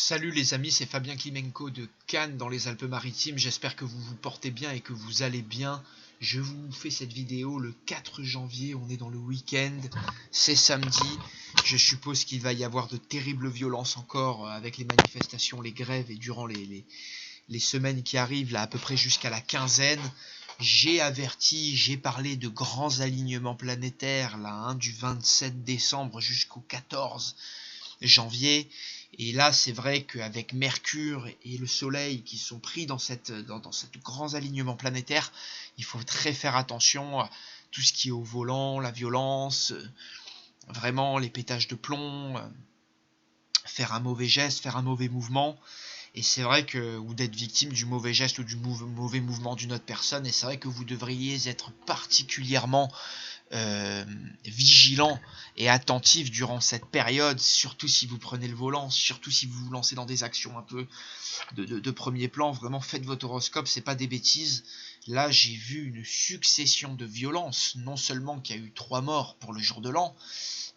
Salut les amis, c'est Fabien Klimenko de Cannes dans les Alpes-Maritimes. J'espère que vous vous portez bien et que vous allez bien. Je vous fais cette vidéo le 4 janvier, on est dans le week-end, c'est samedi. Je suppose qu'il va y avoir de terribles violences encore avec les manifestations, les grèves et durant les semaines qui arrivent, là à peu près jusqu'à la quinzaine. J'ai averti, j'ai parlé de grands alignements planétaires là, du 27 décembre jusqu'au 14 janvier. Et là, c'est vrai qu'avec Mercure et le Soleil qui sont pris dans cette grand alignement planétaire, il faut très faire attention à tout ce qui est au volant, la violence, vraiment les pétages de plomb, faire un mauvais geste, faire un mauvais mouvement. Et c'est vrai que, ou d'être victime du mauvais geste ou du mauvais mouvement d'une autre personne. Et c'est vrai que vous devriez être particulièrement vigilant et attentif durant cette période, surtout si vous prenez le volant, surtout si vous vous lancez dans des actions un peu de premier plan. Vraiment, faites votre horoscope, c'est pas des bêtises. Là, j'ai vu une succession de violences, non seulement qu'il y a eu 3 morts pour le jour de l'an,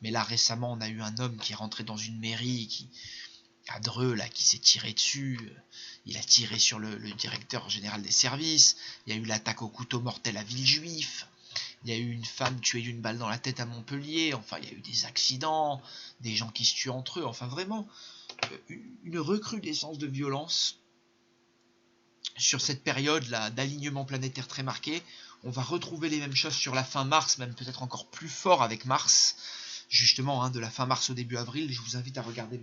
mais là récemment on a eu un homme qui est rentré dans une mairie à Dreux là, qui s'est tiré dessus. Il a tiré sur le directeur général des services. Il y a eu l'attaque au couteau mortel à Villejuif. Il y a eu une femme tuée d'une balle dans la tête à Montpellier. Enfin, il y a eu des accidents, des gens qui se tuent entre eux. Enfin, vraiment, une recrudescence de violence sur cette période-là d'alignement planétaire très marqué. On va retrouver les mêmes choses sur la fin mars, même peut-être encore plus fort avec Mars. Justement, de la fin mars au début avril. Je vous invite à regarder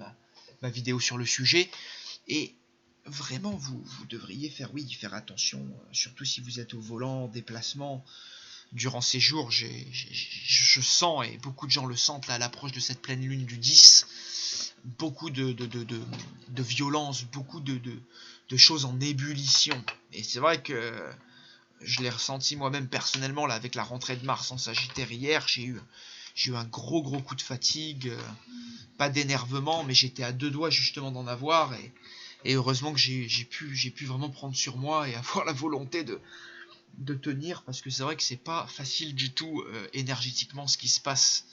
ma vidéo sur le sujet. Et vraiment, vous devriez faire attention, surtout si vous êtes au volant, en déplacement. Durant ces jours, je sens, et beaucoup de gens le sentent là, à l'approche de cette pleine lune du 10, beaucoup de violence, beaucoup de choses en ébullition. Et c'est vrai que je l'ai ressenti moi-même personnellement là, avec la rentrée de Mars en Sagittaire hier. J'ai eu un gros coup de fatigue, pas d'énervement, mais j'étais à 2 doigts justement d'en avoir. Et heureusement que j'ai pu vraiment prendre sur moi et avoir la volonté de tenir, parce que c'est vrai que c'est pas facile du tout énergétiquement ce qui se passe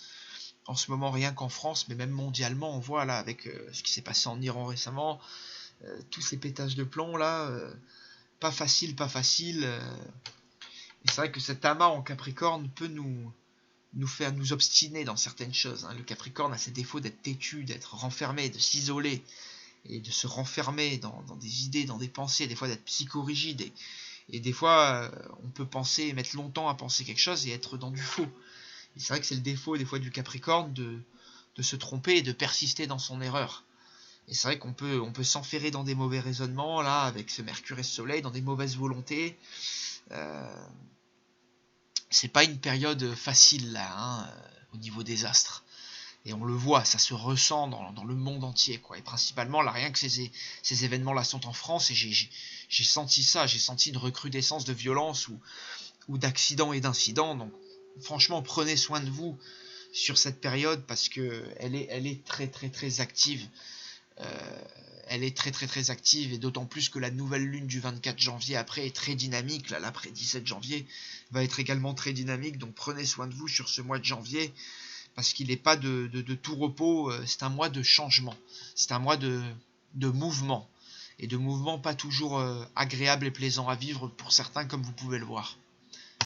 en ce moment, rien qu'en France, mais même mondialement. On voit là avec ce qui s'est passé en Iran récemment, tous ces pétages de plomb là, pas facile. Et c'est vrai que cet amas en Capricorne peut nous faire nous obstiner dans certaines choses. Le Capricorne a ses défauts d'être têtu, d'être renfermé, de s'isoler et de se renfermer dans des idées, dans des pensées, des fois d'être psychorigide. Et des fois, on peut penser, mettre longtemps à penser quelque chose et être dans du faux. Et c'est vrai que c'est le défaut des fois du Capricorne de se tromper et de persister dans son erreur. Et c'est vrai qu'on peut s'enferrer dans des mauvais raisonnements, là, avec ce Mercure et ce Soleil, dans des mauvaises volontés. C'est pas une période facile, là, au niveau des astres. Et on le voit, ça se ressent dans le monde entier, quoi. Et principalement, là, rien que ces événements-là sont en France, et j'ai senti ça, j'ai senti une recrudescence de violence ou d'accidents et d'incidents. Donc, franchement, prenez soin de vous sur cette période, parce que elle est très active. Elle est très active, et d'autant plus que la nouvelle lune du 24 janvier après est très dynamique. Là, l'après 17 janvier va être également très dynamique. Donc, prenez soin de vous sur ce mois de janvier, parce qu'il n'est pas de tout repos. C'est un mois de changement, c'est un mois de mouvement, et de mouvement pas toujours agréable et plaisant à vivre pour certains, comme vous pouvez le voir.